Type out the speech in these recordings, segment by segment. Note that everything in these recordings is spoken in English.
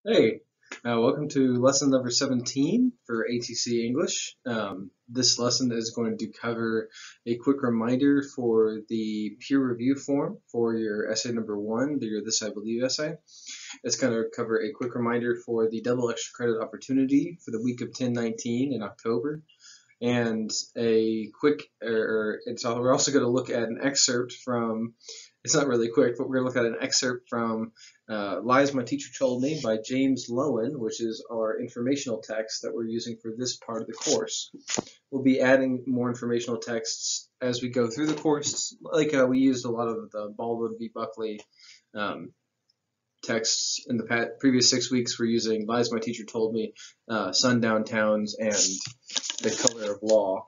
Hey, welcome to lesson number 17 for ATC English. This lesson is going to cover a quick reminder for the peer review form for your essay number 1, your This I Believe essay. It's going to cover a quick reminder for the double extra credit opportunity for the week of 10-19 in October. And a quick, we're also going to look at an excerpt from, it's not really quick, but we're going to look at an excerpt from Lies My Teacher Told Me by James Lowen, which is our informational text that we're using for this part of the course. We'll be adding more informational texts as we go through the course, like we used a lot of the Baldwin v. Buckley texts in the previous 6 weeks. We're using Lies My Teacher Told Me, Sundown Towns, and The Color of Law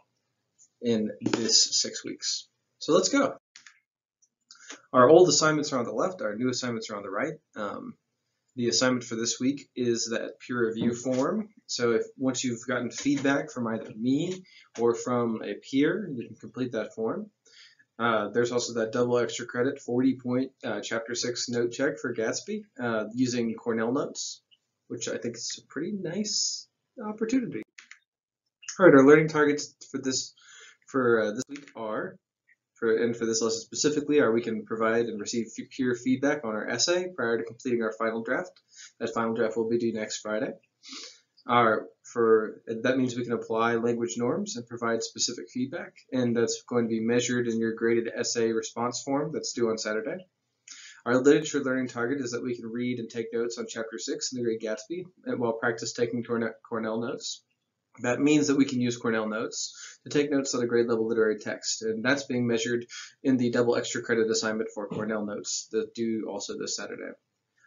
in this 6 weeks. So let's go. Our old assignments are on the left, our new assignments are on the right. The assignment for this week is that peer review form. So once you've gotten feedback from either me or from a peer, you can complete that form. There's also that double extra credit 40-point Chapter 6 note check for Gatsby using Cornell notes, which I think is a pretty nice opportunity. All right, our learning targets for this week are, for this lesson specifically, we can provide and receive peer feedback on our essay prior to completing our final draft. That final draft will be due next Friday. That means we can apply language norms and provide specific feedback, and that's going to be measured in your graded essay response form that's due on Saturday. Our literature learning target is that we can read and take notes on Chapter 6 in the Great Gatsby while practice taking Cornell notes. That means that we can use Cornell notes to take notes on a grade level literary text, and that's being measured in the double extra credit assignment for Cornell notes that due also this Saturday.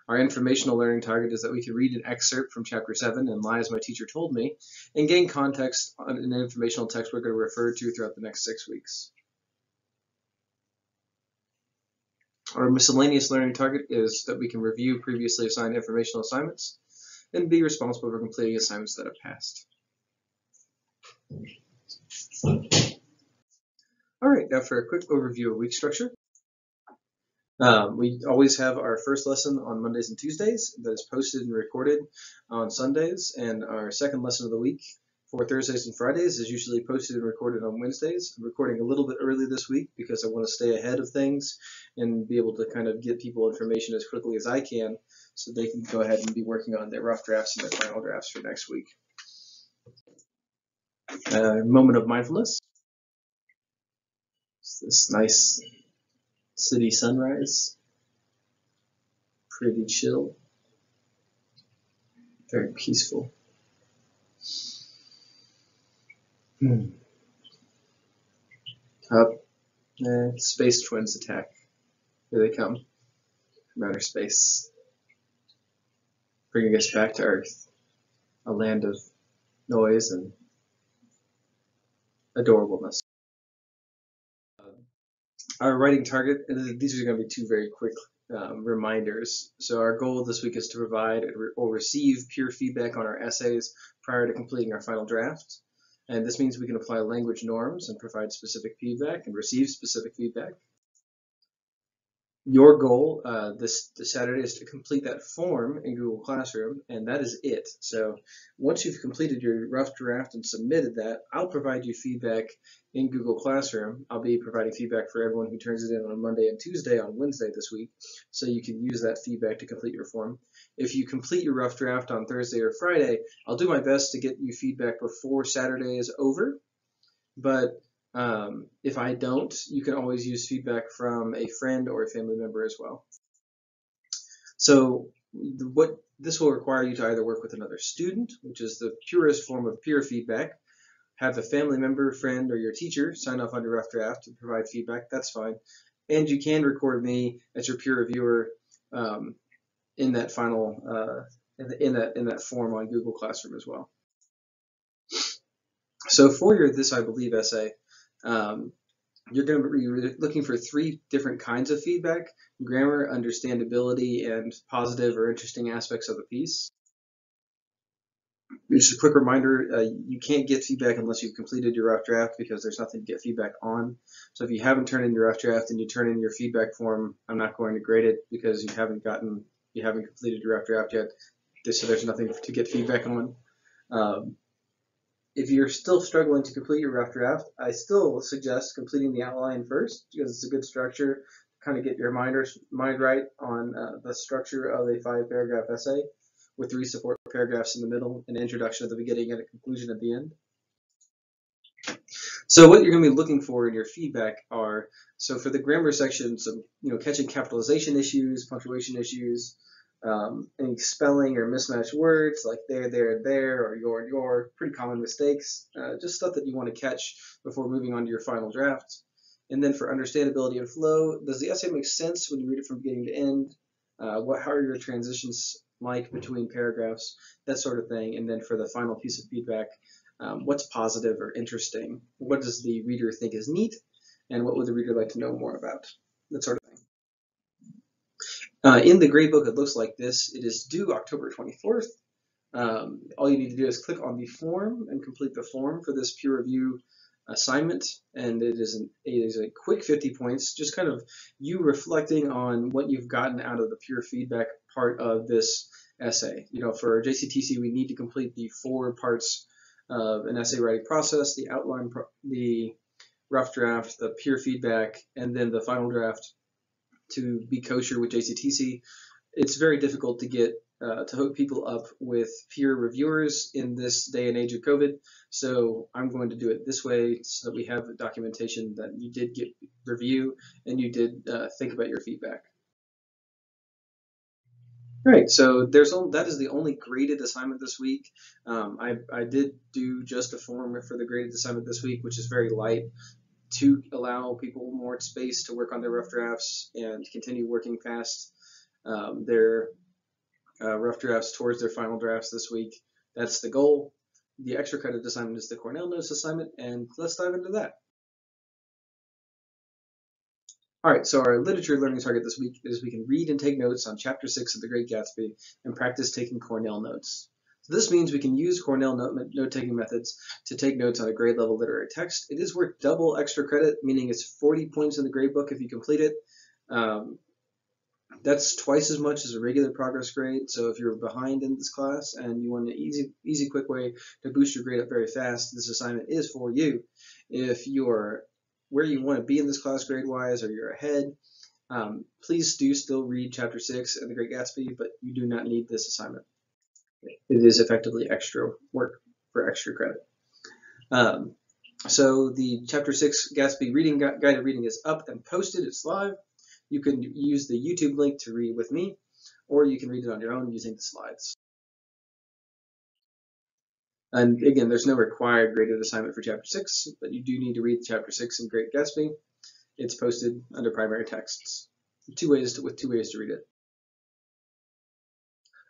Our informational learning target is that we can read an excerpt from Chapter 7 in Lies My Teacher Told Me and gain context on an informational text we're going to refer to throughout the next 6 weeks. Our miscellaneous learning target is that we can review previously assigned informational assignments and be responsible for completing assignments that have passed. All right, now for a quick overview of week structure. We always have our first lesson on Mondays and Tuesdays that is posted and recorded on Sundays, and our second lesson of the week for Thursdays and Fridays is usually posted and recorded on Wednesdays. I'm recording a little bit early this week because I want to stay ahead of things and be able to kind of get people information as quickly as I can so they can go ahead and be working on their rough drafts and their final drafts for next week. Moment of mindfulness. It's this nice city sunrise, pretty chill, very peaceful. Up, space twins attack. Here they come from outer space, bringing us back to Earth, a land of noise and adorableness. Our writing target, and these are going to be two very quick reminders. So our goal this week is to provide or receive peer feedback on our essays prior to completing our final draft. And this means we can apply language norms and provide specific feedback and receive specific feedback. Your goal this Saturday is to complete that form in Google Classroom, and that is it. So once you've completed your rough draft and submitted that, I'll provide you feedback in Google Classroom. I'll be providing feedback for everyone who turns it in on Monday and Tuesday on Wednesday this week, so you can use that feedback to complete your form. If you complete your rough draft on Thursday or Friday, I'll do my best to get you feedback before Saturday is over, but if I don't, you can always use feedback from a friend or a family member as well. So what this will require you to either work with another student, which is the purest form of peer feedback, have a family member, friend, or your teacher sign off on your rough draft to provide feedback. That's fine. And you can record me as your peer reviewer in that final in that form on Google Classroom as well. So for your This I Believe essay, you're going to be looking for 3 different kinds of feedback: grammar, understandability, and positive or interesting aspects of the piece. Just a quick reminder, you can't get feedback unless you've completed your rough draft because there's nothing to get feedback on. So if you haven't turned in your rough draft and you turn in your feedback form, I'm not going to grade it because you haven't completed your rough draft yet. so there's nothing to get feedback on. If you're still struggling to complete your rough draft, I still suggest completing the outline first because it's a good structure to kind of get your mind right on the structure of a 5-paragraph essay with 3 support paragraphs in the middle, an introduction at the beginning, and a conclusion at the end. So what you're going to be looking for in your feedback are, so for the grammar section, some catching capitalization issues, punctuation issues, any spelling or mismatched words like there, or your, pretty common mistakes, just stuff that you want to catch before moving on to your final draft. And then for understandability and flow, does the essay make sense when you read it from beginning to end? How are your transitions like between paragraphs, that sort of thing. And then for the final piece of feedback, what's positive or interesting? What does the reader think is neat? And what would the reader like to know more about? That sort of thing. In the gradebook, it looks like this. It is due October 24th. All you need to do is click on the form and complete the form for this peer review assignment. And it is a quick 50 points, just kind of you reflecting on what you've gotten out of the peer feedback part of this essay. For JCTC, we need to complete the 4 parts of an essay writing process: the outline, the rough draft, the peer feedback, and then the final draft to be kosher with JCTC. It's very difficult to get to hook people up with peer reviewers in this day and age of COVID. So I'm going to do it this way so that we have documentation that you did get review and you did think about your feedback. All right, so that is the only graded assignment this week. I did do just a form for the graded assignment this week, which is very light, to allow people more space to work on their rough drafts and continue working past their rough drafts towards their final drafts this week. That's the goal. The extra credit assignment is the Cornell notes assignment, and let's dive into that. All right, so our literature learning target this week is we can read and take notes on Chapter 6 of The Great Gatsby and practice taking Cornell notes. So this means we can use Cornell note-taking methods to take notes on a grade-level literary text. It is worth double extra credit, meaning it's 40 points in the grade book if you complete it. That's twice as much as a regular progress grade. So if you're behind in this class and you want an easy, quick way to boost your grade up very fast, this assignment is for you. If you're where you want to be in this class grade-wise, or you're ahead, please do still read Chapter 6 of The Great Gatsby, but you do not need this assignment. It is effectively extra work for extra credit. So the Chapter 6 Gatsby guided reading is up and posted. It's live. You can use the YouTube link to read with me, or you can read it on your own using the slides. And again, there's no required graded assignment for Chapter 6, but you do need to read Chapter 6 in Great Gatsby. It's posted under primary texts. With two ways to read it.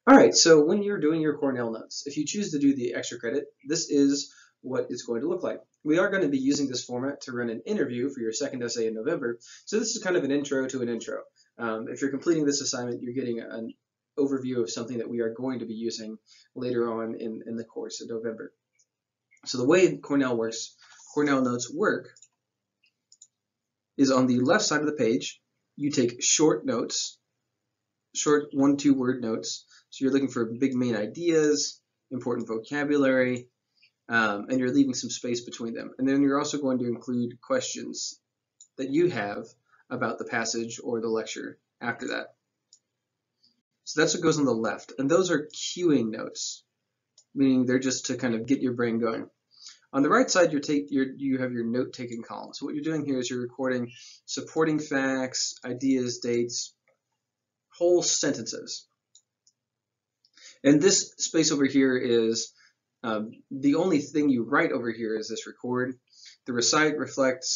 All right, so when you're doing your Cornell notes, if you choose to do the extra credit, this is what it's going to look like. We are going to be using this format to run an interview for your second essay in November. So this is kind of an intro to an intro. If you're completing this assignment, you're getting an overview of something that we are going to be using later on in the course in November. So the way Cornell notes work is on the left side of the page, you take short notes, short 1-2 word notes. So you're looking for big main ideas, important vocabulary, and you're leaving some space between them. And then you're also going to include questions that you have about the passage or the lecture after that. So that's what goes on the left. And those are cueing notes, meaning they're just to kind of get your brain going. On the right side, you have your note-taking column. So what you're doing here is you're recording supporting facts, ideas, dates, whole sentences. And this space over here is the only thing you write over here is this record. The recite, reflect,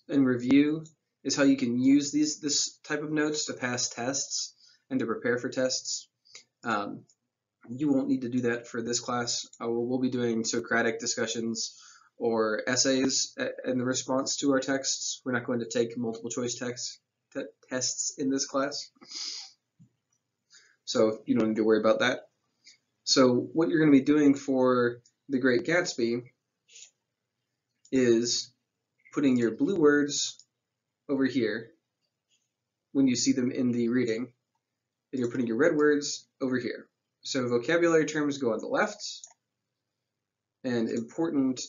and review is how you can use this type of notes to pass tests and to prepare for tests. You won't need to do that for this class. We'll be doing Socratic discussions or essays in the response to our texts. We're not going to take multiple choice tests in this class. So you don't need to worry about that. So what you're going to be doing for The Great Gatsby is putting your blue words over here when you see them in the reading, and you're putting your red words over here. So vocabulary terms go on the left, and important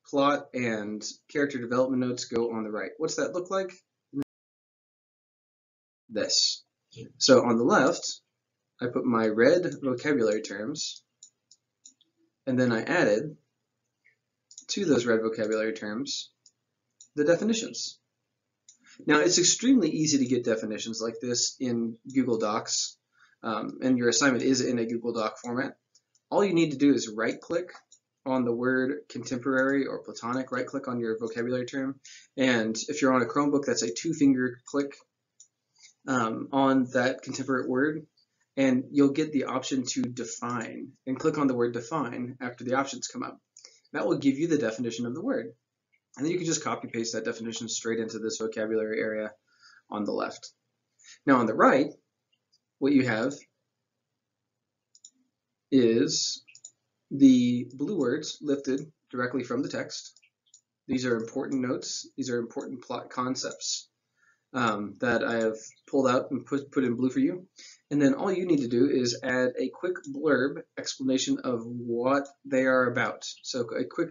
plot and character development notes go on the right. What's that look like? This. So on the left, I put my red vocabulary terms, and then I added to those red vocabulary terms the definitions. Now, it's extremely easy to get definitions like this in Google Docs, and your assignment is in a Google Doc format. All you need to do is right-click on the word contemporary or platonic, right-click on your vocabulary term, and if you're on a Chromebook, that's a two-finger click on that contemporary word, and you'll get the option to define, and click on the word define after the options come up. That will give you the definition of the word. And then you can just copy paste that definition straight into this vocabulary area on the left. Now on the right, what you have is the blue words lifted directly from the text. These are important notes. These are important plot concepts that I have pulled out and put in blue for you. And then all you need to do is add a quick blurb explanation of what they are about. So a quick,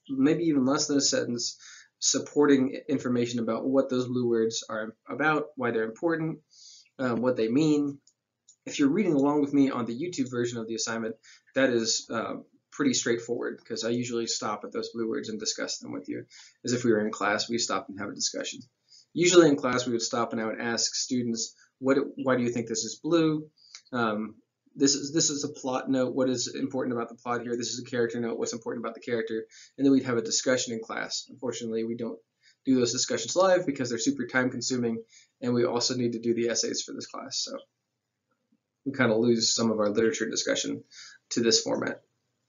maybe even less than a sentence, supporting information about what those blue words are about, why they're important, what they mean. If you're reading along with me on the YouTube version of the assignment, that is pretty straightforward, because I usually stop at those blue words and discuss them with you. As if we were in class, we stop and have a discussion. Usually in class, we would stop and I would ask students, why do you think this is blue? This is a plot note. What is important about the plot here? This is a character note. What's important about the character? And then we'd have a discussion in class. Unfortunately, we don't do those discussions live because they're super time consuming, and we also need to do the essays for this class. So we kind of lose some of our literature discussion to this format.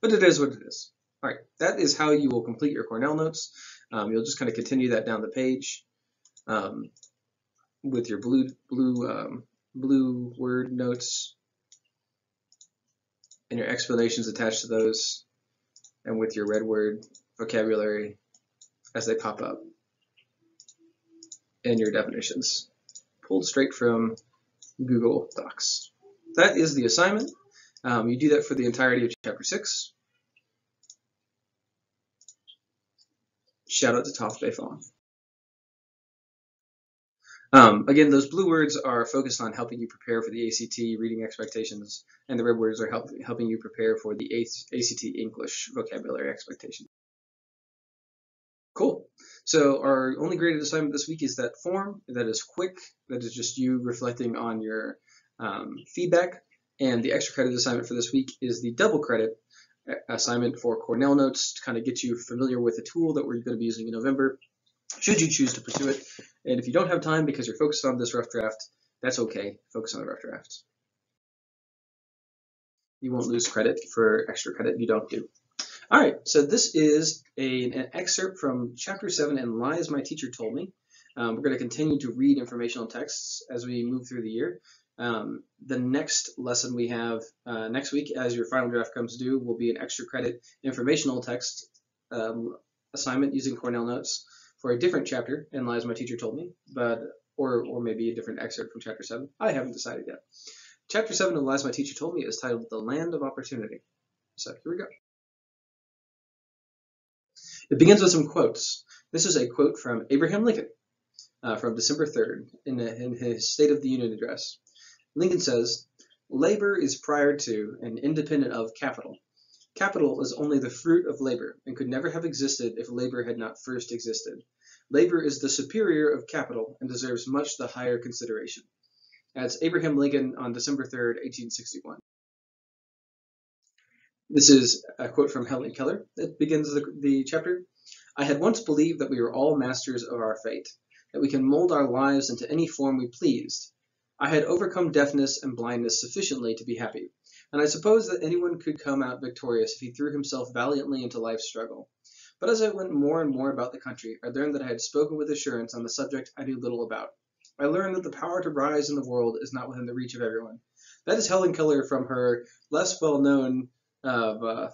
But it is what it is. All right, that is how you will complete your Cornell notes. You'll just kind of continue that down the page with your blue word notes and your explanations attached to those, and with your red word vocabulary as they pop up, and your definitions pulled straight from Google Docs. That is the assignment. You do that for the entirety of Chapter 6. Shout out to Toth Bay Fawn. Again, those blue words are focused on helping you prepare for the ACT reading expectations, and the red words are helping you prepare for the ACT English vocabulary expectations. Cool. So our only graded assignment this week is that form. That is quick. That is just you reflecting on your feedback. And the extra credit assignment for this week is the double credit assignment for Cornell notes to kind of get you familiar with the tool that we're going to be using in November, should you choose to pursue it. And if you don't have time because you're focused on this rough draft, that's okay. Focus on the rough draft. You won't lose credit for extra credit you don't do. All right, so this is an excerpt from Chapter 7 in Lies My Teacher Told Me. We're going to continue to read informational texts as we move through the year. The next lesson we have next week, as your final draft comes due, will be an extra credit informational text assignment using Cornell notes for a different chapter in Lies My Teacher Told Me, or maybe a different excerpt from Chapter 7. I haven't decided yet. Chapter 7 of Lies My Teacher Told Me is titled The Land of Opportunity. So here we go. It begins with some quotes. This is a quote from Abraham Lincoln from December 3rd in his State of the Union address. Lincoln says, "Labor is prior to and independent of capital. Capital is only the fruit of labor and could never have existed if labor had not first existed. Labor is the superior of capital and deserves much the higher consideration." That's Abraham Lincoln on December 3rd, 1861. This is a quote from Helen Keller that begins the chapter. "I had once believed that we were all masters of our fate, that we can mold our lives into any form we pleased. I had overcome deafness and blindness sufficiently to be happy, and I supposed that anyone could come out victorious if he threw himself valiantly into life's struggle. But as I went more and more about the country, I learned that I had spoken with assurance on the subject I knew little about. I learned that the power to rise in the world is not within the reach of everyone." That is Helen Keller from her less well-known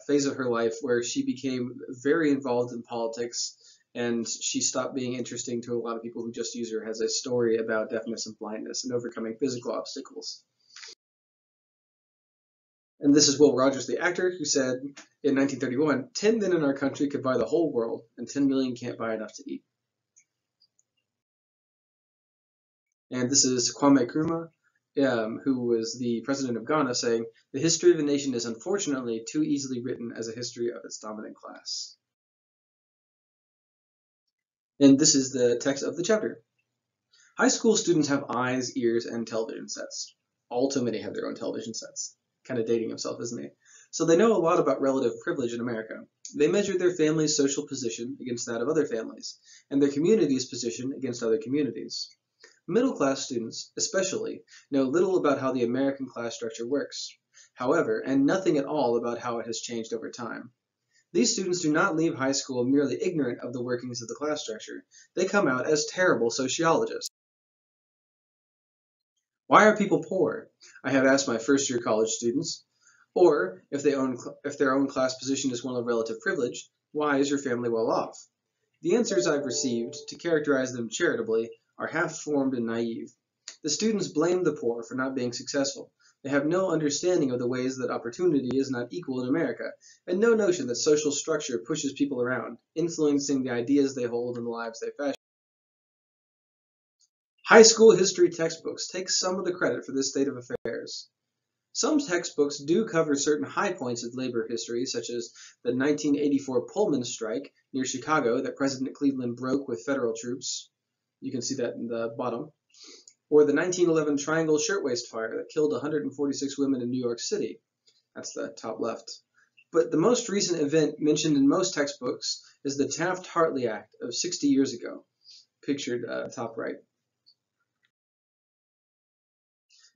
phase of her life where she became very involved in politics, and she stopped being interesting to a lot of people who just use her as a story about deafness and blindness and overcoming physical obstacles. And this is Will Rogers, the actor, who said in 1931, 10 men in our country could buy the whole world, and 10 million can't buy enough to eat. And this is Kwame Nkrumah, who was the president of Ghana, saying, the history of a nation is unfortunately too easily written as a history of its dominant class. And this is the text of the chapter. High school students have eyes, ears, and television sets. All too many have their own television sets. Kind of dating himself, isn't he? So they know a lot about relative privilege in America. They measure their family's social position against that of other families, and their community's position against other communities. Middle-class students, especially, know little about how the American class structure works, however, and nothing at all about how it has changed over time. These students do not leave high school merely ignorant of the workings of the class structure. They come out as terrible sociologists. Why are people poor? I have asked my first-year college students. Or, if their own class position is one of relative privilege, why is your family well off? The answers I've received, to characterize them charitably, are half-formed and naive. The students blame the poor for not being successful. They have no understanding of the ways that opportunity is not equal in America, and no notion that social structure pushes people around, influencing the ideas they hold and the lives they fashion. High school history textbooks take some of the credit for this state of affairs. Some textbooks do cover certain high points of labor history, such as the 1984 Pullman strike near Chicago that President Cleveland broke with federal troops. You can see that in the bottom. Or the 1911 Triangle Shirtwaist Fire that killed 146 women in New York City. That's the top left. But the most recent event mentioned in most textbooks is the Taft-Hartley Act of 60 years ago, pictured top right.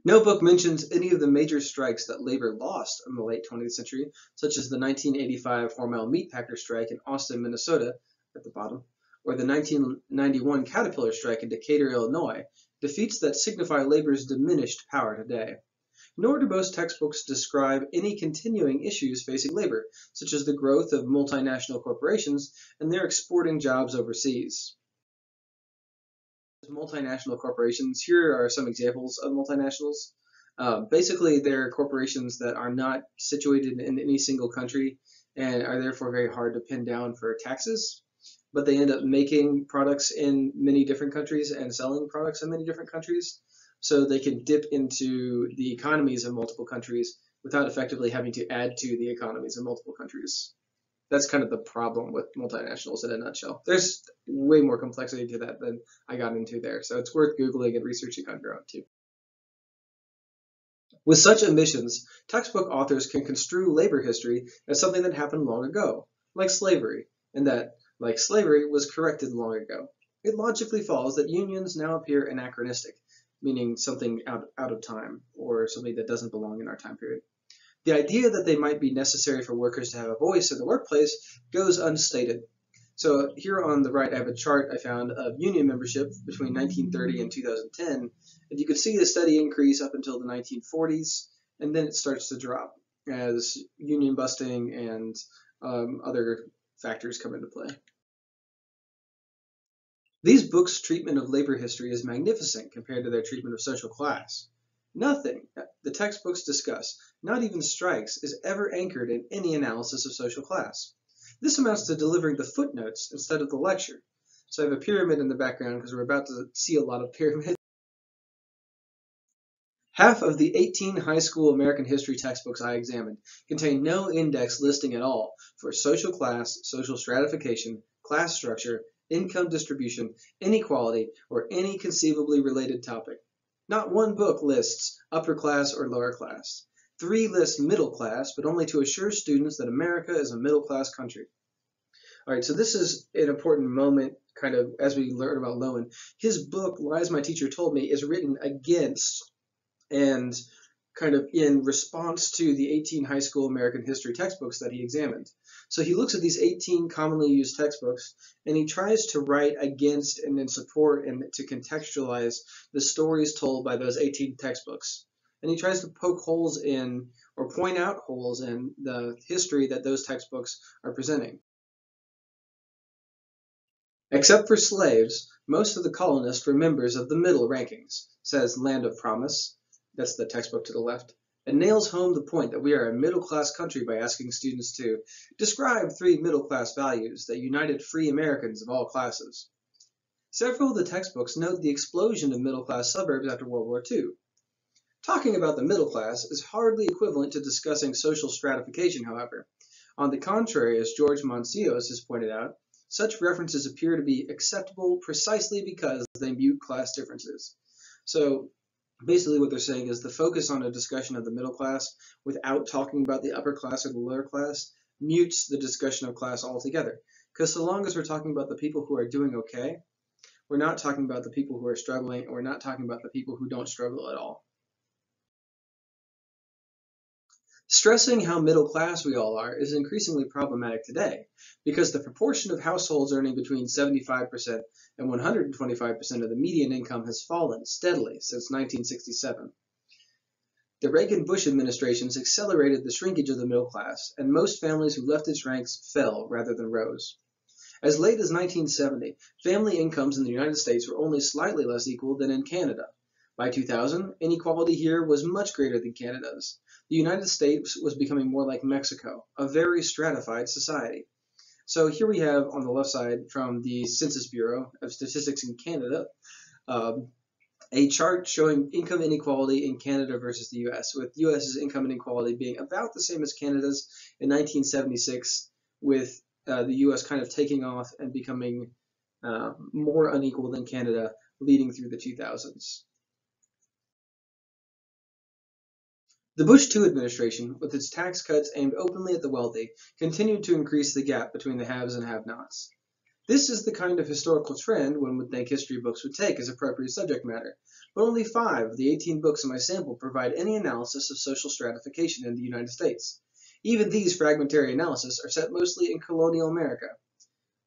No book mentions any of the major strikes that labor lost in the late 20th century, such as the 1985 Hormel meatpacker strike in Austin, Minnesota, at the bottom, or the 1991 Caterpillar strike in Decatur, Illinois, defeats that signify labor's diminished power today. Nor do most textbooks describe any continuing issues facing labor, such as the growth of multinational corporations and their exporting jobs overseas. Multinational corporations, here are some examples of multinationals. Basically, they're corporations that are not situated in any single country and are therefore very hard to pin down for taxes, but they end up making products in many different countries and selling products in many different countries, so they can dip into the economies of multiple countries without effectively having to add to the economies of multiple countries. That's kind of the problem with multinationals in a nutshell. There's way more complexity to that than I got into there, so it's worth Googling and researching on your own too. With such omissions, textbook authors can construe labor history as something that happened long ago, like slavery, and that, like slavery, was corrected long ago. It logically follows that unions now appear anachronistic, meaning something out of time, or something that doesn't belong in our time period. The idea that they might be necessary for workers to have a voice in the workplace goes unstated. So here on the right, I have a chart I found of union membership between 1930 and 2010, and you can see the steady increase up until the 1940s, and then it starts to drop as union busting and other factors come into play. These books' treatment of labor history is magnificent compared to their treatment of social class. Nothing the textbooks discuss, not even strikes, is ever anchored in any analysis of social class. This amounts to delivering the footnotes instead of the lecture. So I have a pyramid in the background because we're about to see a lot of pyramids. Half of the 18 high school American history textbooks I examined contain no index listing at all for social class, social stratification, class structure, income distribution, inequality, or any conceivably related topic. Not one book lists upper class or lower class. 3 list middle class, but only to assure students that America is a middle class country. All right, so this is an important moment, kind of, as we learn about Lowen. His book, Lies My Teacher Told Me, is written against and kind of in response to the 18 high school American history textbooks that he examined. So he looks at these 18 commonly used textbooks and he tries to write against and in support and to contextualize the stories told by those 18 textbooks. And he tries to poke holes in or point out holes in the history that those textbooks are presenting. Except for slaves, most of the colonists were members of the middle rankings, says Land of Promise. That's the textbook to the left. and nails home the point that we are a middle-class country by asking students to describe 3 middle-class values that united free Americans of all classes. Several of the textbooks note the explosion of middle-class suburbs after World War II. Talking about the middle class is hardly equivalent to discussing social stratification, however. On the contrary, as George Monsios has pointed out, such references appear to be acceptable precisely because they mute class differences. So basically what they're saying is the focus on a discussion of the middle class without talking about the upper class or the lower class mutes the discussion of class altogether. Because so long as we're talking about the people who are doing okay, we're not talking about the people who are struggling, and we're not talking about the people who don't struggle at all. Stressing how middle class we all are is increasingly problematic today because the proportion of households earning between 75% and 125% of the median income has fallen steadily since 1967. The Reagan-Bush administrations accelerated the shrinkage of the middle class, and most families who left its ranks fell rather than rose. As late as 1970, family incomes in the United States were only slightly less equal than in Canada. By 2000, inequality here was much greater than Canada's. The United States was becoming more like Mexico, a very stratified society. So here we have on the left side from the Census Bureau of Statistics in Canada, a chart showing income inequality in Canada versus the US, with US's income inequality being about the same as Canada's in 1976, with the US kind of taking off and becoming more unequal than Canada leading through the 2000s. The Bush II administration, with its tax cuts aimed openly at the wealthy, continued to increase the gap between the haves and have-nots. This is the kind of historical trend one would think history books would take as appropriate subject matter, but only 5 of the 18 books in my sample provide any analysis of social stratification in the United States. Even these fragmentary analyses are set mostly in colonial America.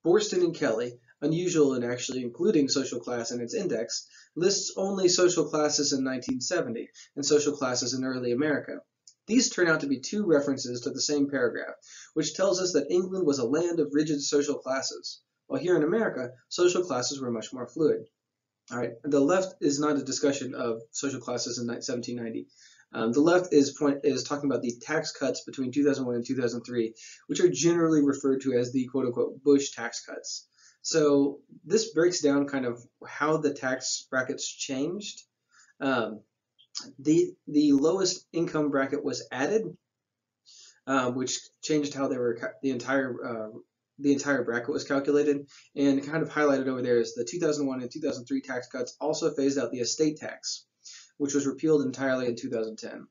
Borston and Kelly, unusual in actually including social class in its index, lists only social classes in 1970 and social classes in early America. These turn out to be 2 references to the same paragraph, which tells us that England was a land of rigid social classes, while here in America, social classes were much more fluid. All right, the left is not a discussion of social classes in 1790. The left is talking about the tax cuts between 2001 and 2003, which are generally referred to as the quote-unquote Bush tax cuts. So this breaks down kind of how the tax brackets changed. The lowest income bracket was added, which changed how they were the entire bracket was calculated, and kind of highlighted over there is the 2001 and 2003 tax cuts also phased out the estate tax, which was repealed entirely in 2010.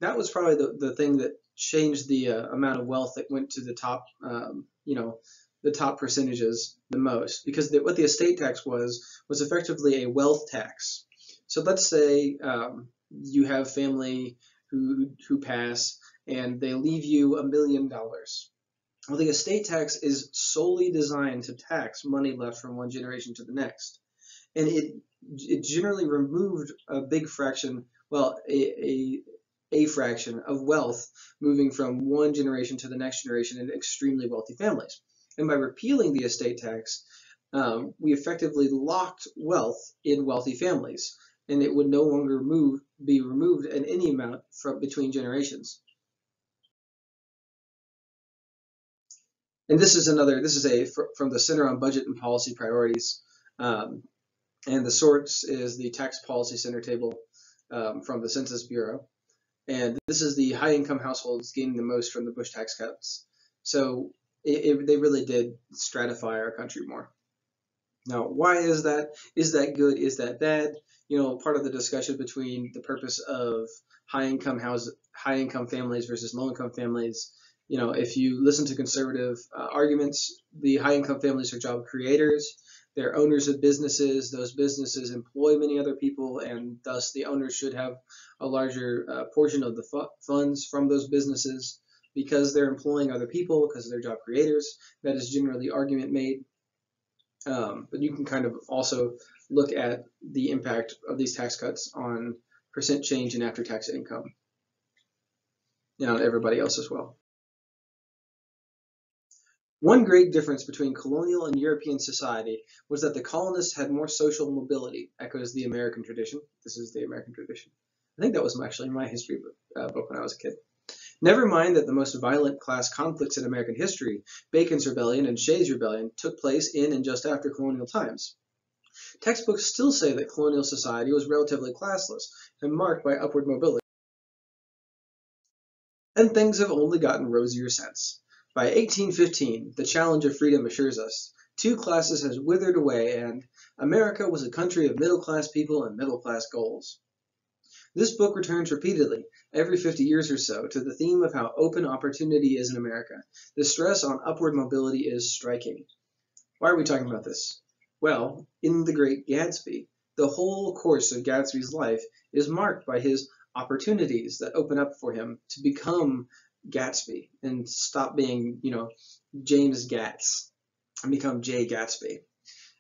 That was probably the thing that changed the amount of wealth that went to the top, the top percentages the most, because what the estate tax was effectively a wealth tax. So let's say you have family who pass and they leave you $1 million. Well, the estate tax is solely designed to tax money left from one generation to the next, and it generally removed a big fraction, well, a fraction of wealth moving from one generation to the next generation in extremely wealthy families. And by repealing the estate tax, we effectively locked wealth in wealthy families, and it would no longer be removed in any amount from between generations. And this is from the Center on Budget and Policy Priorities, and the source is the Tax Policy Center table from the Census Bureau. And this is the high-income households gaining the most from the Bush tax cuts. So they really did stratify our country more. Now, why is that? Is that good? Is that bad? Part of the discussion between the purpose of high-income families versus low-income families. If you listen to conservative arguments, the high-income families are job creators. They're owners of businesses. Those businesses employ many other people, and thus the owners should have a larger portion of the funds from those businesses because they're employing other people, because they're job creators. That is generally the argument made. But you can kind of also look at the impact of these tax cuts on percent change in after-tax income, and everybody else as well. One great difference between colonial and European society was that the colonists had more social mobility, echoes the American tradition. This is the American tradition. I think that was actually my history book when I was a kid. Never mind that the most violent class conflicts in American history, Bacon's Rebellion and Shays' Rebellion, took place in and just after colonial times. Textbooks still say that colonial society was relatively classless and marked by upward mobility. And things have only gotten rosier since. By 1815, the challenge of freedom assures us, two classes has withered away and America was a country of middle-class people and middle-class goals. This book returns repeatedly, every 50 years or so, to the theme of how open opportunity is in America. The stress on upward mobility is striking. Why are we talking about this? Well, in The Great Gatsby, the whole course of Gatsby's life is marked by his opportunities that open up for him to become Gatsby and stop being, James Gats and become Jay Gatsby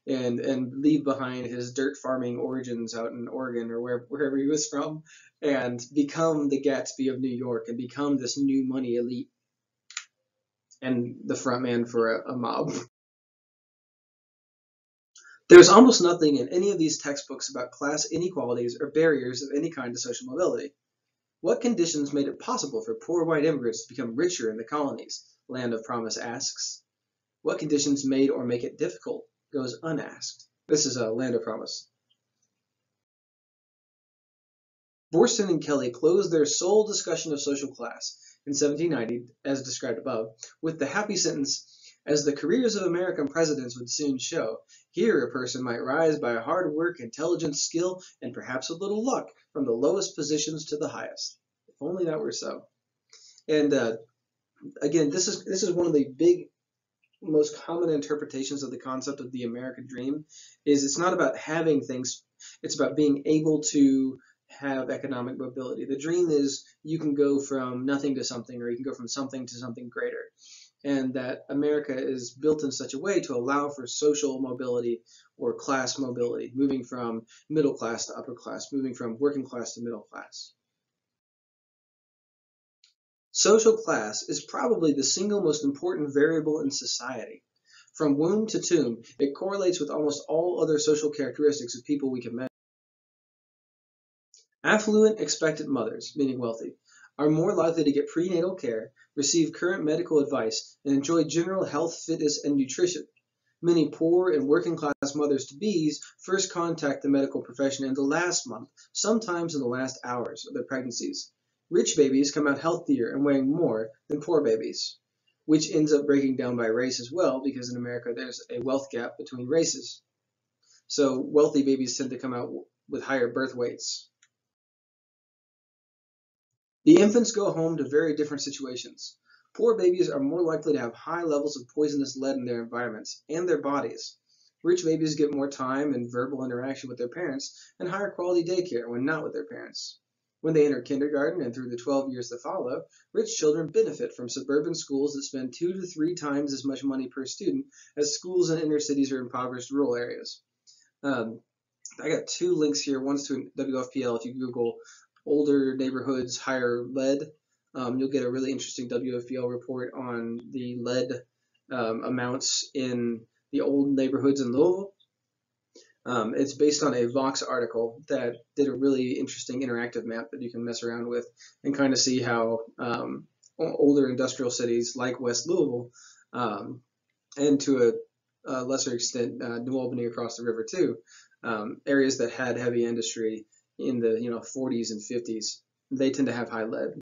and leave behind his dirt farming origins out in Oregon or wherever he was from and become the Gatsby of New York and become this new money elite and the front man for a mob. There's almost nothing in any of these textbooks about class inequalities or barriers of any kind to social mobility. What conditions made it possible for poor white immigrants to become richer in the colonies? Land of Promise asks. What conditions made or make it difficult? Goes unasked. This is a Land of Promise. Borston and Kelly closed their sole discussion of social class in 1790, as described above, with the happy sentence, "As the careers of American presidents would soon show, here a person might rise by hard work, intelligence, skill, and perhaps a little luck from the lowest positions to the highest." If only that were so. And again, this is one of the big, most common interpretations of the concept of the American dream. Is it's not about having things; it's about being able to have economic mobility. The dream is you can go from nothing to something, or you can go from something to something greater. And that America is built in such a way to allow for social mobility or class mobility, moving from middle class to upper class, moving from working class to middle class. Social class is probably the single most important variable in society. From womb to tomb, it correlates with almost all other social characteristics of people we can measure. Affluent, expectant mothers, meaning wealthy, are more likely to get prenatal care, receive current medical advice, and enjoy general health, fitness, and nutrition. Many poor and working class mothers-to-bes first contact the medical profession in the last month, sometimes in the last hours of their pregnancies. Rich babies come out healthier and weighing more than poor babies, which ends up breaking down by race as well, because in America there's a wealth gap between races. So wealthy babies tend to come out with higher birth weights. The infants go home to very different situations. Poor babies are more likely to have high levels of poisonous lead in their environments and their bodies. Rich babies get more time and verbal interaction with their parents and higher quality daycare when not with their parents. When they enter kindergarten and through the 12 years that follow, rich children benefit from suburban schools that spend 2 to 3 times as much money per student as schools in inner cities or impoverished rural areas. I got 2 links here. One's to WFPL. If you Google older neighborhoods, higher lead, you'll get a really interesting WFPL report on the lead amounts in the old neighborhoods in Louisville. It's based on a Vox article that did a really interesting interactive map that you can mess around with and kind of see how older industrial cities like West Louisville, and to a lesser extent New Albany across the river too, areas that had heavy industry in the 40s and 50s, they tend to have high lead.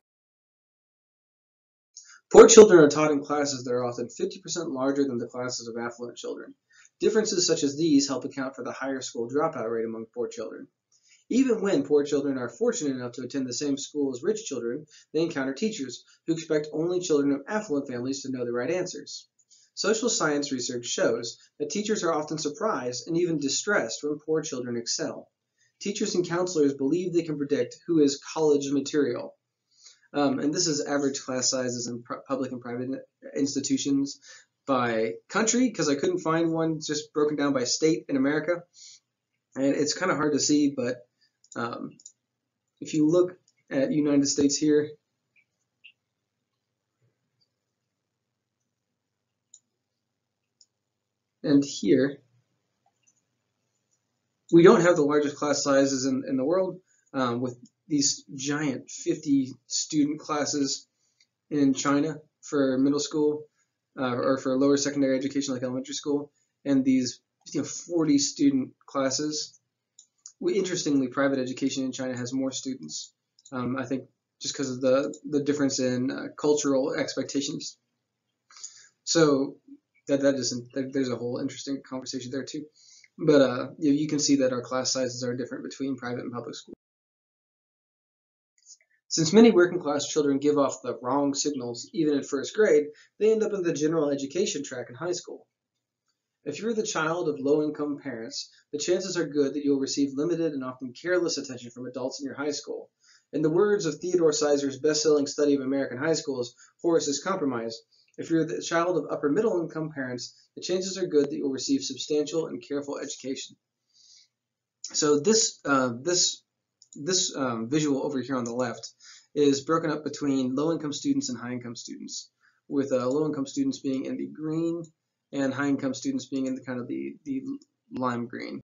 Poor children are taught in classes that are often 50% larger than the classes of affluent children. Differences such as these help account for the higher school dropout rate among poor children. Even when poor children are fortunate enough to attend the same school as rich children, they encounter teachers who expect only children of affluent families to know the right answers. Social science research shows that teachers are often surprised and even distressed when poor children excel. Teachers and counselors believe they can predict who is college material. And this is average class sizes in public and private institutions by country, because I couldn't find one just broken down by state in America. And it's kind of hard to see, but if you look at United States here, and here, we don't have the largest class sizes in the world, with these giant 50 student classes in China for middle school or for lower secondary education like elementary school, and these 40 student classes. Interestingly, private education in China has more students. I think just because of the difference in cultural expectations. So there's a whole interesting conversation there too. But you can see that our class sizes are different between private and public schools. Since many working class children give off the wrong signals even in first grade, they end up in the general education track in high school. If you're the child of low-income parents, the chances are good that you'll receive limited and often careless attention from adults in your high school. In the words of Theodore Sizer's best-selling study of American high schools, Horace's Compromise, if you're the child of upper middle-income parents, the chances are good that you'll receive substantial and careful education. So this visual over here on the left is broken up between low-income students and high-income students, with low-income students being in the green and high-income students being in the kind of the lime green.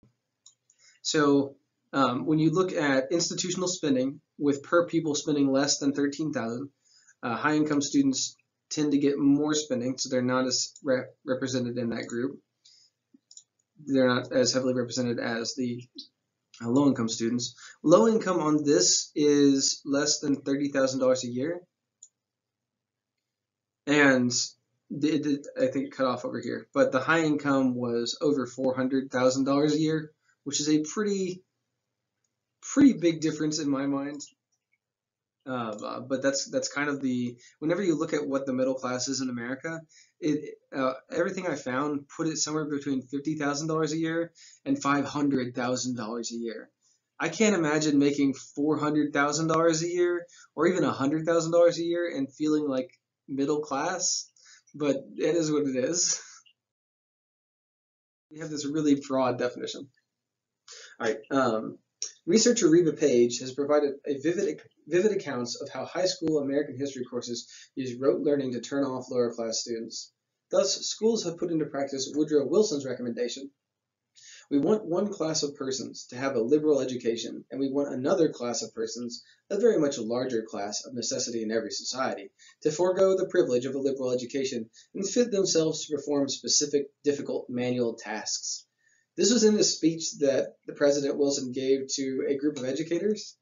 So when you look at institutional spending, with per pupil spending less than $13,000, high-income students tend to get more spending, so they're not as represented in that group. They're not as heavily represented as the low-income students. Low income on this is less than $30,000 a year, and I think it cut off over here. But the high income was over $400,000 a year, which is a pretty big difference in my mind. But that's kind of whenever you look at what the middle class is in America, everything I found put it somewhere between $50,000 a year and $500,000 a year. I can't imagine making $400,000 a year or even $100,000 a year and feeling like middle class, but it is what it is. We have this really broad definition. All right. Researcher Reba Page has provided a vivid accounts of how high school American history courses use rote learning to turn off lower class students. Thus, schools have put into practice Woodrow Wilson's recommendation. We want one class of persons to have a liberal education, and we want another class of persons, a very much larger class of necessity in every society, to forego the privilege of a liberal education and fit themselves to perform specific, difficult manual tasks. This was in a speech that the President Wilson gave to a group of educators,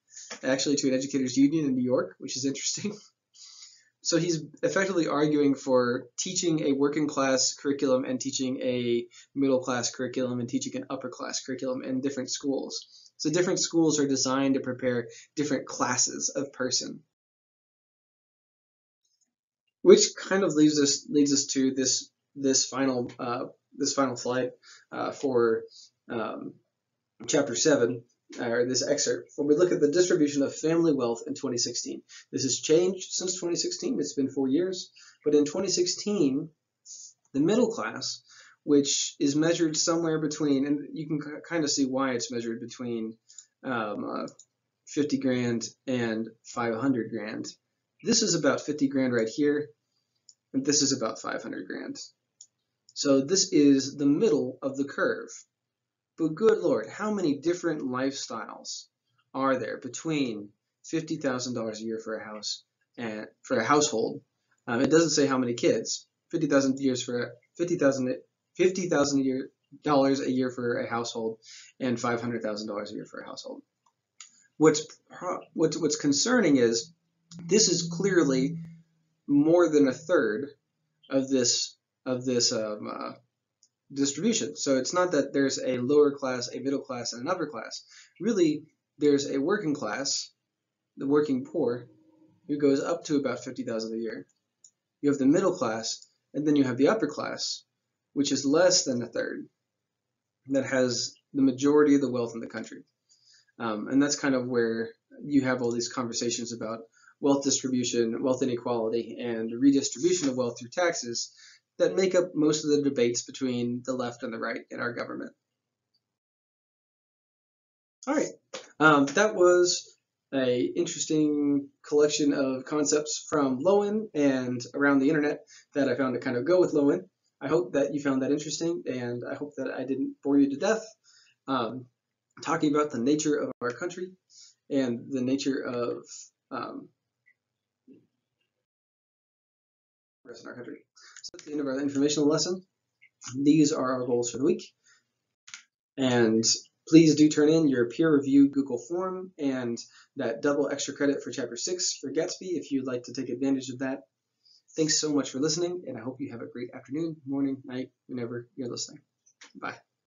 actually to an educators union in New York, which is interesting. So he's effectively arguing for teaching a working class curriculum and teaching a middle class curriculum and teaching an upper class curriculum in different schools. So different schools are designed to prepare different classes of person. Which kind of leads us to this final slide for chapter 7, or this excerpt, when we look at the distribution of family wealth in 2016. This has changed since 2016. It's been 4 years. But in 2016, the middle class, which is measured somewhere between, and you can kind of see why it's measured between 50 grand and 500 grand. This is about 50 grand right here, and this is about 500 grand. So this is the middle of the curve. But good Lord, how many different lifestyles are there between $50,000 a year for a house and for a household? It doesn't say how many kids. $50,000 a year for a household, and $500,000 a year for a household. What's concerning is this is clearly more than a third of this distribution. So it's not that there's a lower class, a middle class, and an upper class. Really, there's a working class, the working poor, who goes up to about $50,000 a year. You have the middle class, and then you have the upper class, which is less than a third, that has the majority of the wealth in the country. And that's kind of where you have all these conversations about wealth distribution, wealth inequality, and redistribution of wealth through taxes that make up most of the debates between the left and the right in our government. All right, that was an interesting collection of concepts from Lowen and around the internet that I found to kind of go with Lowen. I hope that you found that interesting, and I hope that I didn't bore you to death talking about the nature of our country and the nature of rest in our country. So that's the end of our informational lesson. These are our goals for the week. And please do turn in your peer review Google form and that double extra credit for Chapter 6 for Gatsby if you'd like to take advantage of that. Thanks so much for listening, and I hope you have a great afternoon, morning, night, whenever you're listening. Bye.